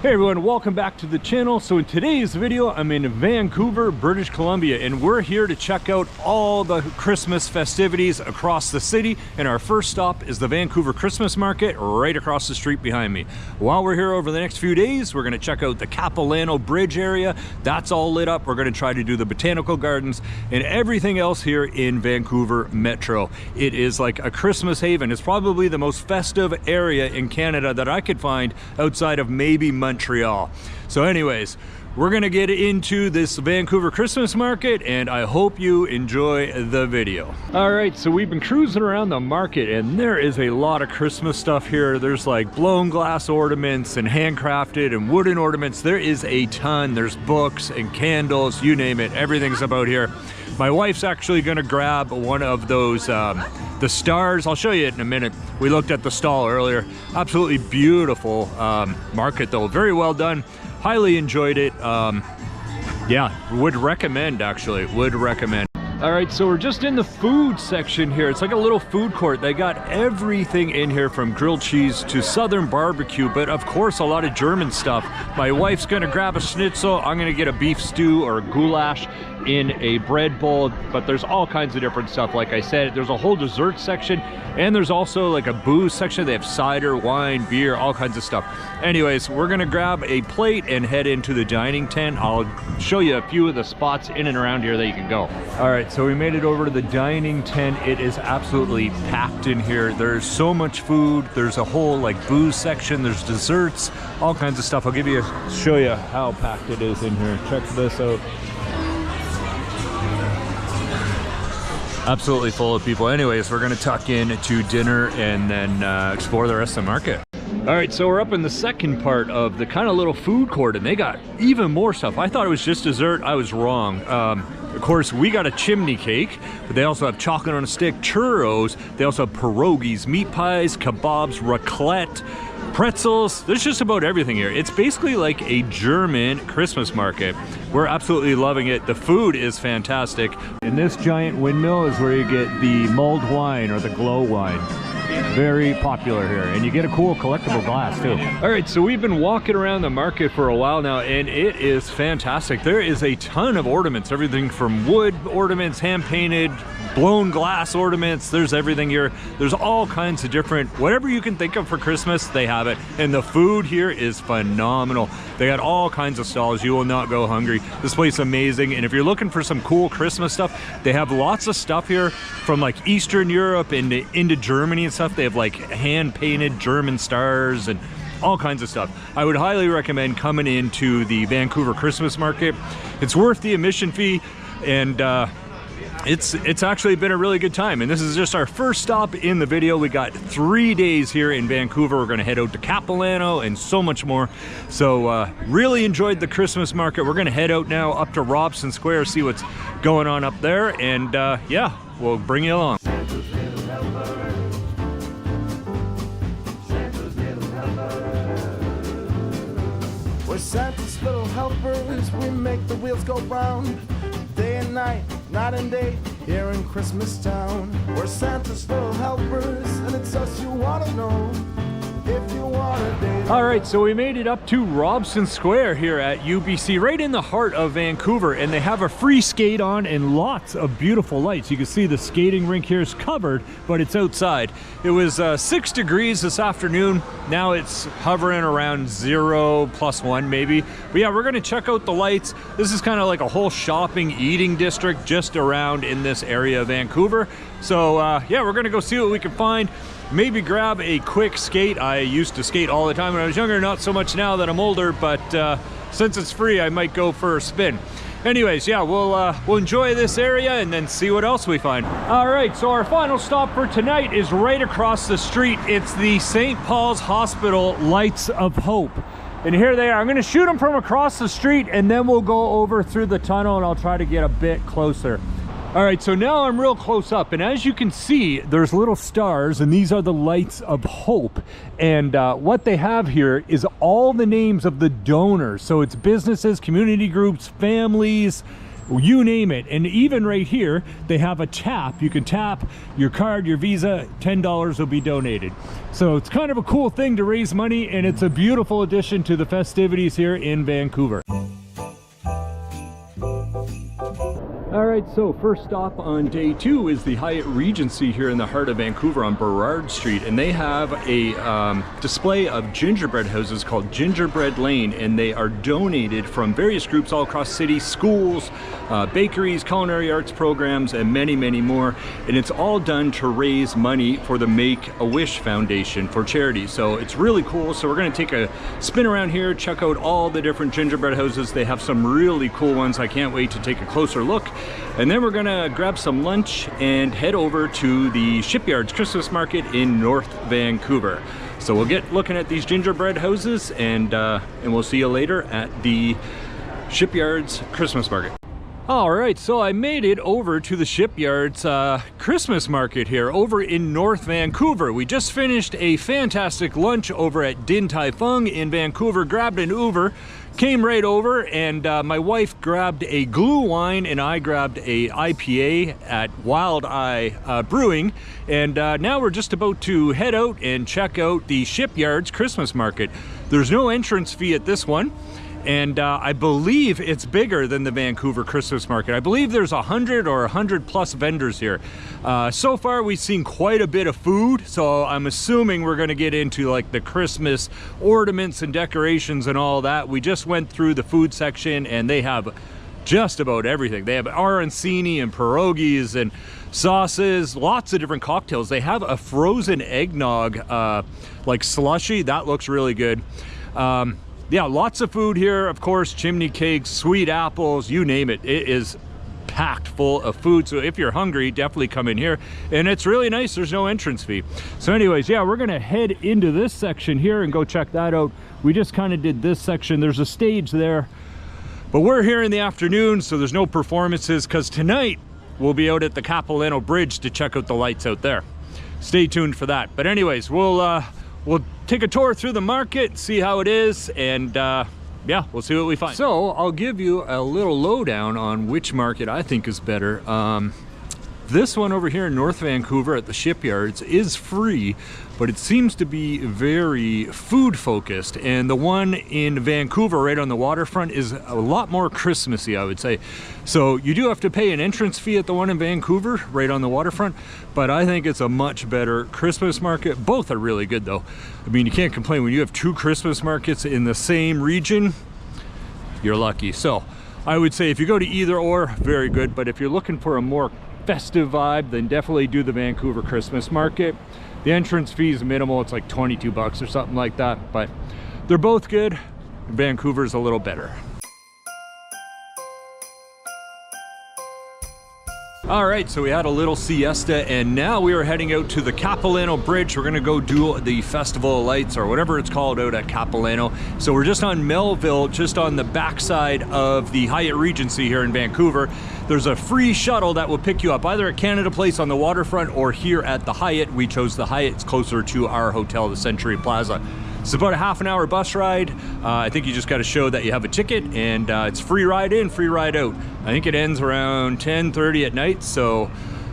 Hey everyone, welcome back to the channel. So in today's video, I'm in Vancouver, British Columbia, and we're here to check out all the Christmas festivities across the city. And our first stop is the Vancouver Christmas Market right across the street behind me. While we're here over the next few days, we're gonna check out the Capilano Bridge area. That's all lit up. We're gonna try to do the Botanical Gardens and everything else here in Vancouver Metro. It is like a Christmas haven. It's probably the most festive area in Canada that I could find outside of maybe Montreal. So anyways, we're gonna get into this Vancouver Christmas Market and I hope you enjoy the video. All right, so we've been cruising around the market and there is a lot of Christmas stuff here. There's like blown glass ornaments and handcrafted and wooden ornaments. There is a ton. There's books and candles, you name it, everything's about here. My wife's actually gonna grab one of those, the stars. I'll show you it in a minute. We looked at the stall earlier. Absolutely beautiful market though, very well done. Highly enjoyed it. Yeah, would recommend actually, would recommend. All right, so we're just in the food section here. It's like a little food court. They got everything in here from grilled cheese to southern barbecue, but of course a lot of German stuff. My wife's gonna grab a schnitzel. I'm gonna get a beef stew or a goulash in a bread bowl, but there's all kinds of different stuff. Like I said, there's a whole dessert section and there's also like a booze section. They have cider, wine, beer, all kinds of stuff. Anyways, we're gonna grab a plate and head into the dining tent. I'll show you a few of the spots in and around here that you can go. All right, so we made it over to the dining tent. It is absolutely packed in here. There's so much food. There's a whole like booze section. There's desserts, all kinds of stuff. I'll show you how packed it is in here. Check this out. Absolutely full of people. Anyways, we're gonna tuck in to dinner and then explore the rest of the market. All right, so we're up in the second part of the kind of little food court and they got even more stuff. I thought it was just dessert, I was wrong. Of course, we got a chimney cake, but they also have chocolate on a stick, churros. They also have pierogies, meat pies, kebabs, raclette, pretzels. There's just about everything here. It's basically like a German Christmas market. We're absolutely loving it. The food is fantastic. And this giant windmill is where you get the mulled wine or the glow wine. Very popular here, and you get a cool collectible glass too. All right, so we've been walking around the market for a while now and it is fantastic. There is a ton of ornaments, everything from wood ornaments, hand painted, blown glass ornaments. There's everything here. There's all kinds of different, whatever you can think of for Christmas, they have it. And the food here is phenomenal. They got all kinds of stalls. You will not go hungry. This place is amazing. And if you're looking for some cool Christmas stuff, they have lots of stuff here from like Eastern Europe into Germany and stuff. They have like hand painted German stars and all kinds of stuff. I would highly recommend coming into the Vancouver Christmas Market. It's worth the admission fee and it's actually been a really good time, and this is just our first stop in the video. We got 3 days here in Vancouver. We're gonna head out to Capilano and so much more. So really enjoyed the Christmas market. We're gonna head out now up to Robson Square, see what's going on up there, and yeah, we'll bring you along. We're Santa's little helpers, we make the wheels go round. Day and night, night and day, here in Christmas Town. We're Santa's little helpers, and it's us you wanna know. If you want a day. All right, so we made it up to Robson Square here at UBC, right in the heart of Vancouver, and they have a free skate on and lots of beautiful lights. You can see the skating rink here is covered, but it's outside. It was 6 degrees this afternoon. Now it's hovering around 0 plus 1 maybe. But yeah, we're gonna check out the lights. This is kind of like a whole shopping, eating district just around in this area of Vancouver. So yeah, we're gonna go see what we can find. Maybe grab a quick skate. I used to skate all the time when I was younger, not so much now that I'm older, but since it's free, I might go for a spin. Anyways, yeah, we'll enjoy this area and then see what else we find. All right, so our final stop for tonight is right across the street. It's the St. Paul's Hospital Lights of Hope. And here they are. I'm gonna shoot them from across the street and then we'll go over through the tunnel and I'll try to get a bit closer. All right, so now I'm real close up, and as you can see, there's little stars, and these are the lights of hope. And what they have here is all the names of the donors. So it's businesses, community groups, families, you name it. And even right here, they have a tap. You can tap your card, your Visa, $10 will be donated. So it's kind of a cool thing to raise money, and it's a beautiful addition to the festivities here in Vancouver. All right, so first stop on day 2 is the Hyatt Regency here in the heart of Vancouver on Burrard Street, and they have a display of gingerbread houses called Gingerbread Lane, and they are donated from various groups all across the city, schools, bakeries, culinary arts programs, and many, many more. And it's all done to raise money for the Make-A-Wish Foundation for charity. So it's really cool. So we're gonna take a spin around here, check out all the different gingerbread houses. They have some really cool ones. I can't wait to take a closer look. And then we're gonna grab some lunch and head over to the Shipyards Christmas Market in North Vancouver. So we'll get looking at these gingerbread houses, and we'll see you later at the Shipyards Christmas Market. All right, so I made it over to the Shipyards Christmas Market here over in North Vancouver. We just finished a fantastic lunch over at Din Tai Fung in Vancouver, grabbed an Uber, came right over, and my wife grabbed a glue wine and I grabbed a IPA at Wild Eye Brewing. And now we're just about to head out and check out the Shipyards Christmas Market. There's no entrance fee at this one. And I believe it's bigger than the Vancouver Christmas Market. I believe there's 100 or 100 plus vendors here. So far we've seen quite a bit of food, so I'm assuming we're gonna get into like the Christmas ornaments and decorations and all that. We just went through the food section and they have just about everything. They have arancini and pierogies and sauces, lots of different cocktails. They have a frozen eggnog like slushy, that looks really good. Yeah, lots of food here, of course, chimney cakes, sweet apples, you name it. It is packed full of food. So if you're hungry, definitely come in here. And it's really nice, there's no entrance fee. So anyways, yeah, we're gonna head into this section here and go check that out. We just kind of did this section. There's a stage there, but we're here in the afternoon, so there's no performances, because tonight we'll be out at the Capilano Bridge to check out the lights out there. Stay tuned for that. But anyways, we'll take a tour through the market, see how it is, and yeah, we'll see what we find. So I'll give you a little lowdown on which market I think is better. This one over here in North Vancouver at the Shipyards is free, but it seems to be very food focused. And the one in Vancouver right on the waterfront is a lot more Christmassy, I would say. So you do have to pay an entrance fee at the one in Vancouver right on the waterfront, but I think it's a much better Christmas market. Both are really good though. I mean, you can't complain when you have 2 Christmas markets in the same region, you're lucky. So I would say if you go to either or, very good. But if you're looking for a more festive vibe, then definitely do the Vancouver Christmas Market. The entrance fee is minimal, it's like 22 bucks or something like that, but they're both good. Vancouver's a little better. All right, so we had a little siesta and now we are heading out to the Capilano Bridge. We're gonna go do the Festival of Lights or whatever it's called out at Capilano. So we're just on Melville, just on the backside of the Hyatt Regency here in Vancouver. There's a free shuttle that will pick you up either at Canada Place on the waterfront or here at the Hyatt. We chose the Hyatt, it's closer to our hotel, the Century Plaza. It's about a half-an-hour bus ride. I think you just got to show that you have a ticket, and it's free ride in, free ride out. I think it ends around 10:30 at night, so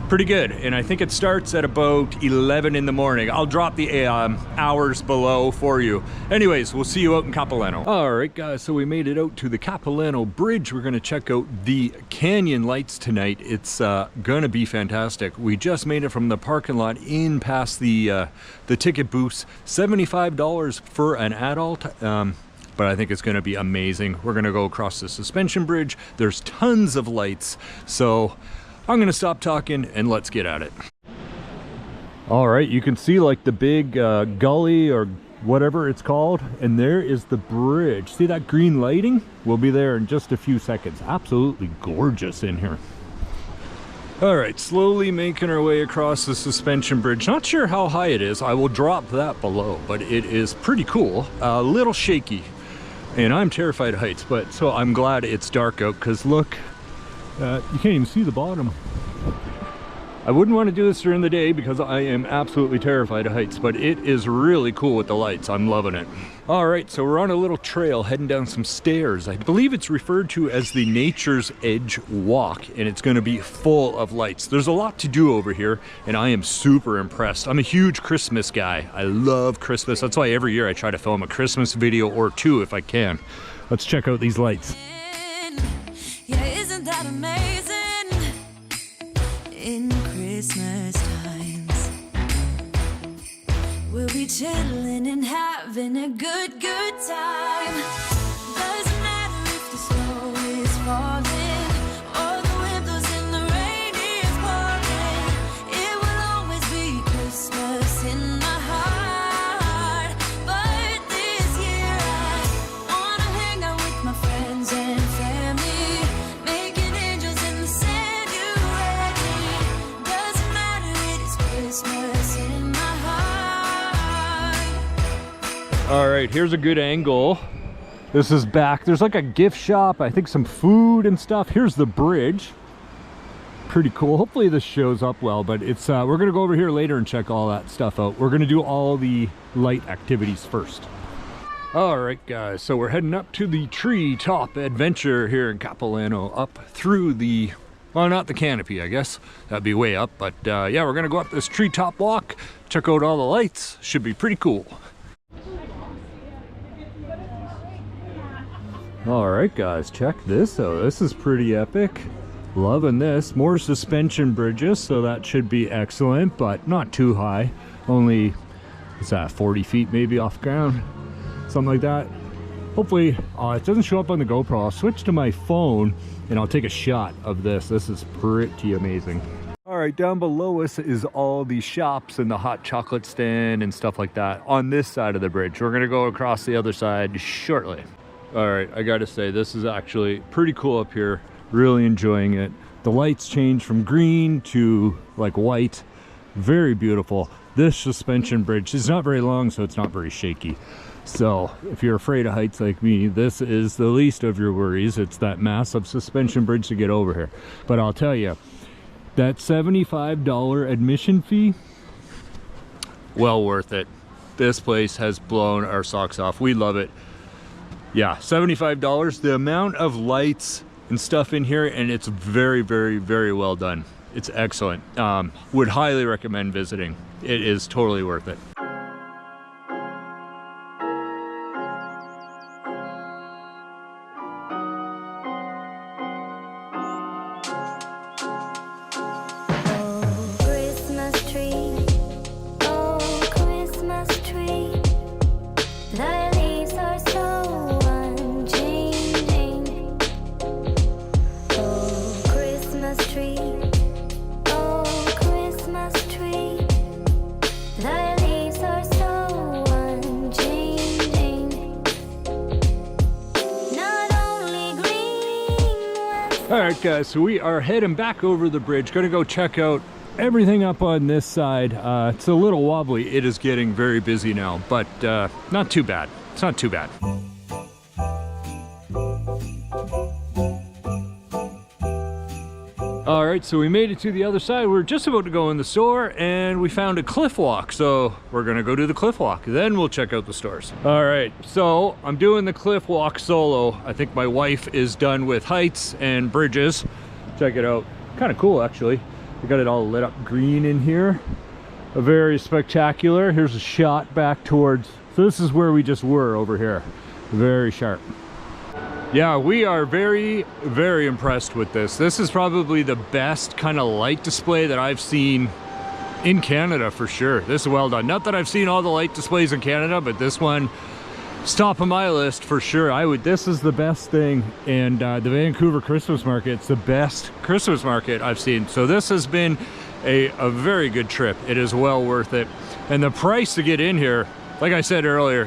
pretty good. And I think it starts at about 11 in the morning. I'll drop the hours below for you. Anyways, we'll see you out in Capilano. All right, guys, so we made it out to the Capilano Bridge. We're gonna check out the canyon lights tonight. It's gonna be fantastic. We just made it from the parking lot in past the ticket booths. $75 for an adult. But I think it's gonna be amazing. We're gonna go across the suspension bridge. There's tons of lights. So I'm gonna stop talking and let's get at it. All right, you can see like the big gully or whatever it's called, and there is the bridge. See that green lighting? We'll be there in just a few seconds. Absolutely gorgeous in here. All right, slowly making our way across the suspension bridge. Not sure how high it is. I will drop that below, but it is pretty cool. A little shaky, and I'm terrified of heights, but so I'm glad it's dark out because look, you can't even see the bottom. I wouldn't want to do this during the day because I am absolutely terrified of heights, but it is really cool with the lights. I'm loving it. All right, so we're on a little trail heading down some stairs. I believe it's referred to as the Nature's Edge Walk, and it's going to be full of lights. There's a lot to do over here, and I am super impressed. I'm a huge Christmas guy. I love Christmas. That's why every year I try to film a Christmas video or two if I can. Let's check out these lights. Yeah, isn't that amazing? In Christmas times, we'll be chilling and having a good time. Doesn't matter if the snow is falling or the wind blows and the rain is pouring. It will always be Christmas in my heart. But this year I wanna hang out with my friends and family, making angels in the sand. You ready? Doesn't matter, it is Christmas in my heart. All right, here's a good angle. This is back. There's like a gift shop, I think some food and stuff. Here's the bridge. Pretty cool. Hopefully this shows up well, but it's we're gonna go over here later and check all that stuff out. We're gonna do all the light activities first. All right, guys, so we're heading up to the treetop adventure here in Capilano, up through the, well, not the canopy, I guess. That'd be way up, but yeah, we're gonna go up this treetop walk, check out all the lights. Should be pretty cool. All right, guys, check this out. This is pretty epic. Loving this. More suspension bridges, so that should be excellent, but not too high. Only, what's that, 40 feet maybe off ground? Something like that. Hopefully, it doesn't show up on the GoPro. I'll switch to my phone and I'll take a shot of this. This is pretty amazing. All right, down below us is all the shops and the hot chocolate stand and stuff like that on this side of the bridge. We're gonna go across the other side shortly. All right, I gotta say, this is actually pretty cool up here. Really enjoying it. The lights change from green to like white. Very beautiful. This suspension bridge is not very long, so it's not very shaky. So if you're afraid of heights like me, this is the least of your worries. It's that massive suspension bridge to get over here. But I'll tell you, that $75 admission fee, well worth it. This place has blown our socks off. We love it. Yeah, $75. The amount of lights and stuff in here, and it's very, very, very well done. It's excellent. Would highly recommend visiting. It is totally worth it. All right, guys, so we are heading back over the bridge. Gonna go check out everything up on this side. It's a little wobbly. It is getting very busy now, but not too bad. It's not too bad. All right, so we made it to the other side. We're just about to go in the store and we found a cliff walk. So we're gonna go do the cliff walk. Then we'll check out the stores. All right, so I'm doing the cliff walk solo. I think my wife is done with heights and bridges. Check it out. Kind of cool, actually. We got it all lit up green in here. Very spectacular. Here's a shot back towards, so this is where we just were over here. Very sharp. Yeah, we are very, very impressed with this. This is probably the best kind of light display that I've seen in Canada for sure. This is well done. Not that I've seen all the light displays in Canada, but this one is top of my list for sure. This is the best thing, and the Vancouver Christmas Market, it's the best Christmas market I've seen. So this has been a very good trip. It is well worth it. And the price to get in here, like I said earlier,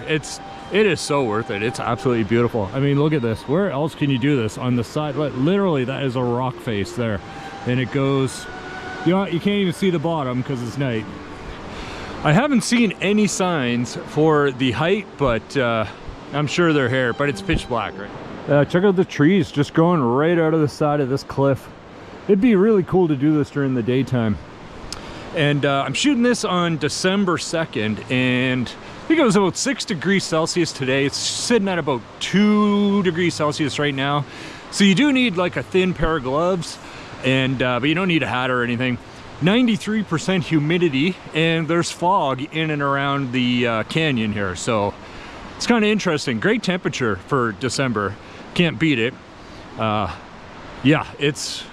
it is so worth it. It's absolutely beautiful. I mean, look at this. Where else can you do this? On the side, literally that is a rock face there. And it goes, you know, you can't even see the bottom because it's night. I haven't seen any signs for the height, but I'm sure they're here, but it's pitch black, right? Check out the trees just going right out of the side of this cliff. It'd be really cool to do this during the daytime. And I'm shooting this on December 2nd, and I think it was about 6 degrees Celsius today. It's sitting at about 2 degrees Celsius right now. So you do need like a thin pair of gloves, and but you don't need a hat or anything. 93% humidity, and there's fog in and around the canyon here. So it's kind of interesting. Great temperature for December. Can't beat it. Yeah, it's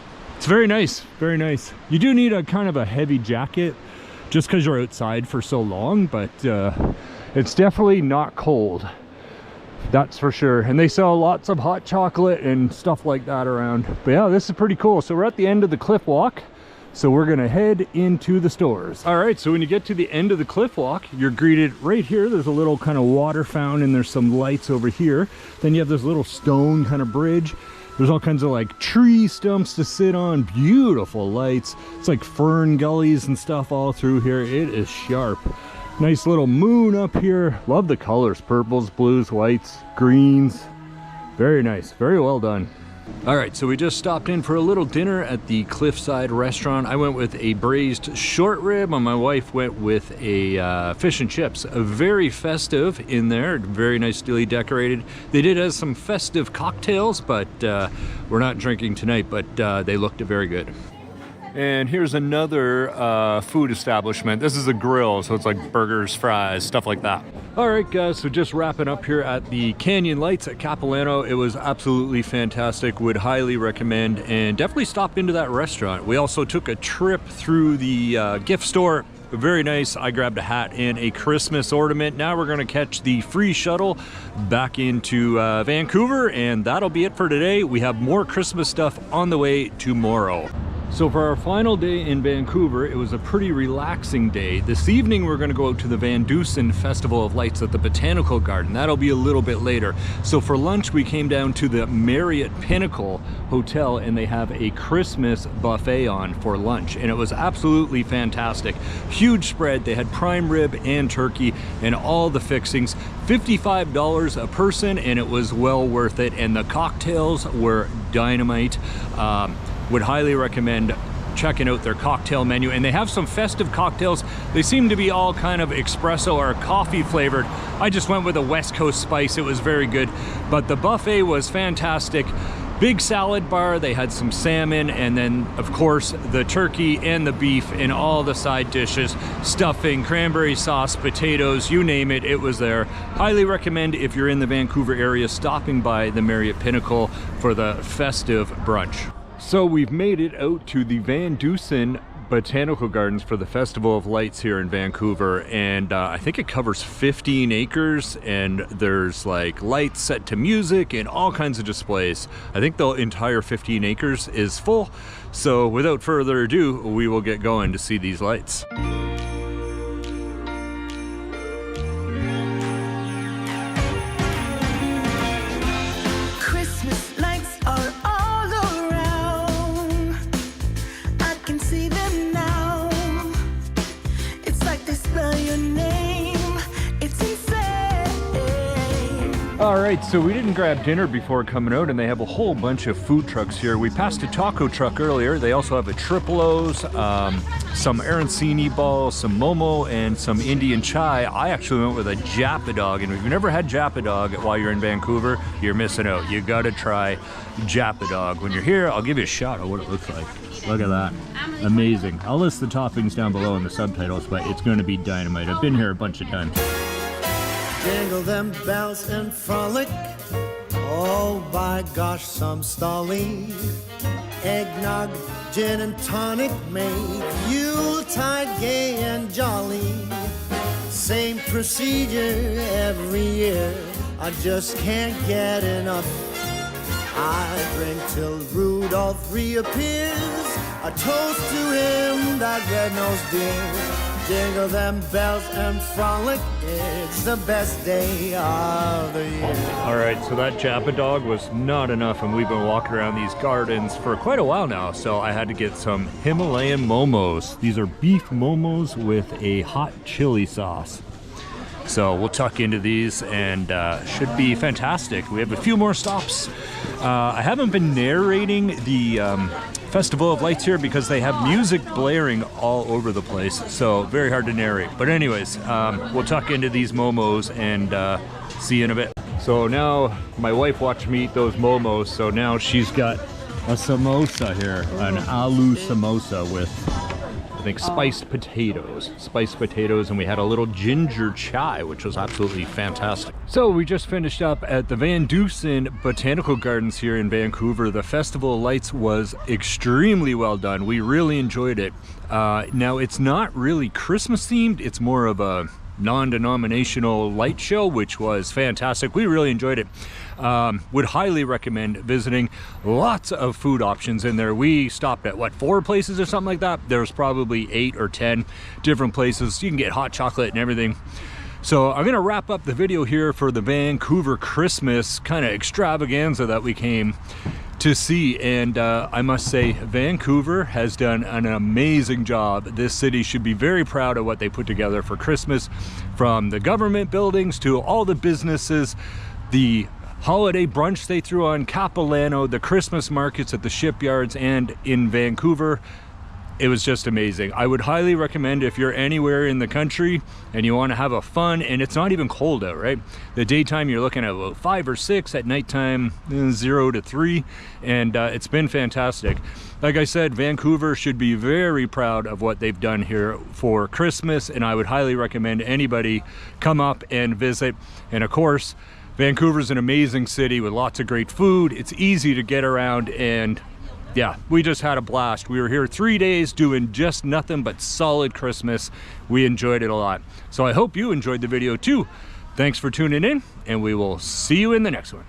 very nice, very nice. You do need a kind of a heavy jacket just because you're outside for so long, but it's definitely not cold. That's for sure. And they sell lots of hot chocolate and stuff like that around. But yeah, this is pretty cool. So we're at the end of the cliff walk. So we're gonna head into the stores. All right, so when you get to the end of the cliff walk, you're greeted right here. There's a little kind of water fountain, and there's some lights over here. Then you have this little stone kind of bridge. There's all kinds of like tree stumps to sit on, beautiful lights. It's like fern gullies and stuff all through here. It is sharp. Nice little moon up here. Love the colors, purples, blues, whites, greens. Very nice, very well done. All right, so we just stopped in for a little dinner at the Cliffside restaurant. I went with a braised short rib, and my wife went with a fish and chips. Very festive in there, very nicely decorated. They did have some festive cocktails, but we're not drinking tonight, but they looked very good. And here's another food establishment. This is a grill, so it's like burgers, fries, stuff like that. All right, guys, so just wrapping up here at the Canyon Lights at Capilano. It was absolutely fantastic. Would highly recommend, and definitely stop into that restaurant. We also took a trip through the gift store. Very nice. I grabbed a hat and a Christmas ornament. Now we're gonna catch the free shuttle back into Vancouver, and that'll be it for today. We have more Christmas stuff on the way tomorrow. So for our final day in Vancouver, it was a pretty relaxing day. This evening, we're gonna go out to the VanDusen Festival of Lights at the Botanical Garden. That'll be a little bit later. So for lunch, we came down to the Marriott Pinnacle Hotel, and they have a Christmas buffet on for lunch. And it was absolutely fantastic. Huge spread. They had prime rib and turkey and all the fixings. $55 a person, and it was well worth it. And the cocktails were dynamite. Would highly recommend checking out their cocktail menu, and they have some festive cocktails. They seem to be all kind of espresso or coffee flavored. I just went with a West Coast spice. It was very good, but the buffet was fantastic. Big salad bar. They had some salmon, and then of course the turkey and the beef and all the side dishes, stuffing, cranberry sauce, potatoes, you name it, it was there. Highly recommend, if you're in the Vancouver area, stopping by the Marriott Pinnacle for the festive brunch. So we've made it out to the VanDusen Botanical Gardens for the Festival of Lights here in Vancouver, and I think it covers 15 acres, and there's like lights set to music and all kinds of displays. I think the entire 15 acres is full, so without further ado, we will get going to see these lights. All right, so we didn't grab dinner before coming out, and they have a whole bunch of food trucks here. We passed a taco truck earlier. They also have a Tripolos, some arancini balls, some momo, and some Indian chai. I actually went with a Japadog, and if you've never had Japadog while you're in Vancouver, you're missing out. You gotta try Japadog. When you're here, I'll give you a shot of what it looks like. Look at that, amazing. I'll list the toppings down below in the subtitles, but it's gonna be dynamite. I've been here a bunch of times. Jingle them bells and frolic. Oh, by gosh, some stolly. Eggnog, gin and tonic make Yuletide gay and jolly. Same procedure every year. I just can't get enough. I drink till Rudolph reappears. A toast to him, that red-nosed dear. Jingle them bells and frolic, it's the best day of the year. All right, so that Japadog was not enough, and we've been walking around these gardens for quite a while now, so I had to get some Himalayan momos. These are beef momos with a hot chili sauce. So we'll tuck into these, and should be fantastic. We have a few more stops. I haven't been narrating the Festival of Lights here because they have music blaring all over the place, so very hard to narrate. But anyways, we'll tuck into these momos and see you in a bit. So now my wife watched me eat those momos, so now she's got a samosa here, an aloo samosa with, I think, spiced potatoes, and we had a little ginger chai, which was absolutely fantastic. So we just finished up at the VanDusen Botanical Gardens here in Vancouver. The Festival of Lights was extremely well done. We really enjoyed it. Now it's not really Christmas themed, it's more of a non-denominational light show, which was fantastic. We really enjoyed it. Would highly recommend visiting. Lots of food options in there. We stopped at what, 4 places or something like that. There's probably 8 or 10 different places. You can get hot chocolate and everything. So I'm gonna wrap up the video here for the Vancouver Christmas kind of extravaganza that we came to see, and I must say Vancouver has done an amazing job. This city should be very proud of what they put together for Christmas, from the government buildings to all the businesses, the holiday brunch they threw on Capilano, the Christmas markets at the Shipyards and in Vancouver. It was just amazing. I would highly recommend, if you're anywhere in the country and you want to have a fun, and it's not even cold out, right? The daytime you're looking at about 5 or 6, at nighttime 0 to 3, and it's been fantastic. Like I said, Vancouver should be very proud of what they've done here for Christmas, and I would highly recommend anybody come up and visit. And of course, Vancouver's an amazing city with lots of great food. It's easy to get around, and yeah, we just had a blast. We were here 3 days doing just nothing but solid Christmas. We enjoyed it a lot. So I hope you enjoyed the video too. Thanks for tuning in, and we will see you in the next one.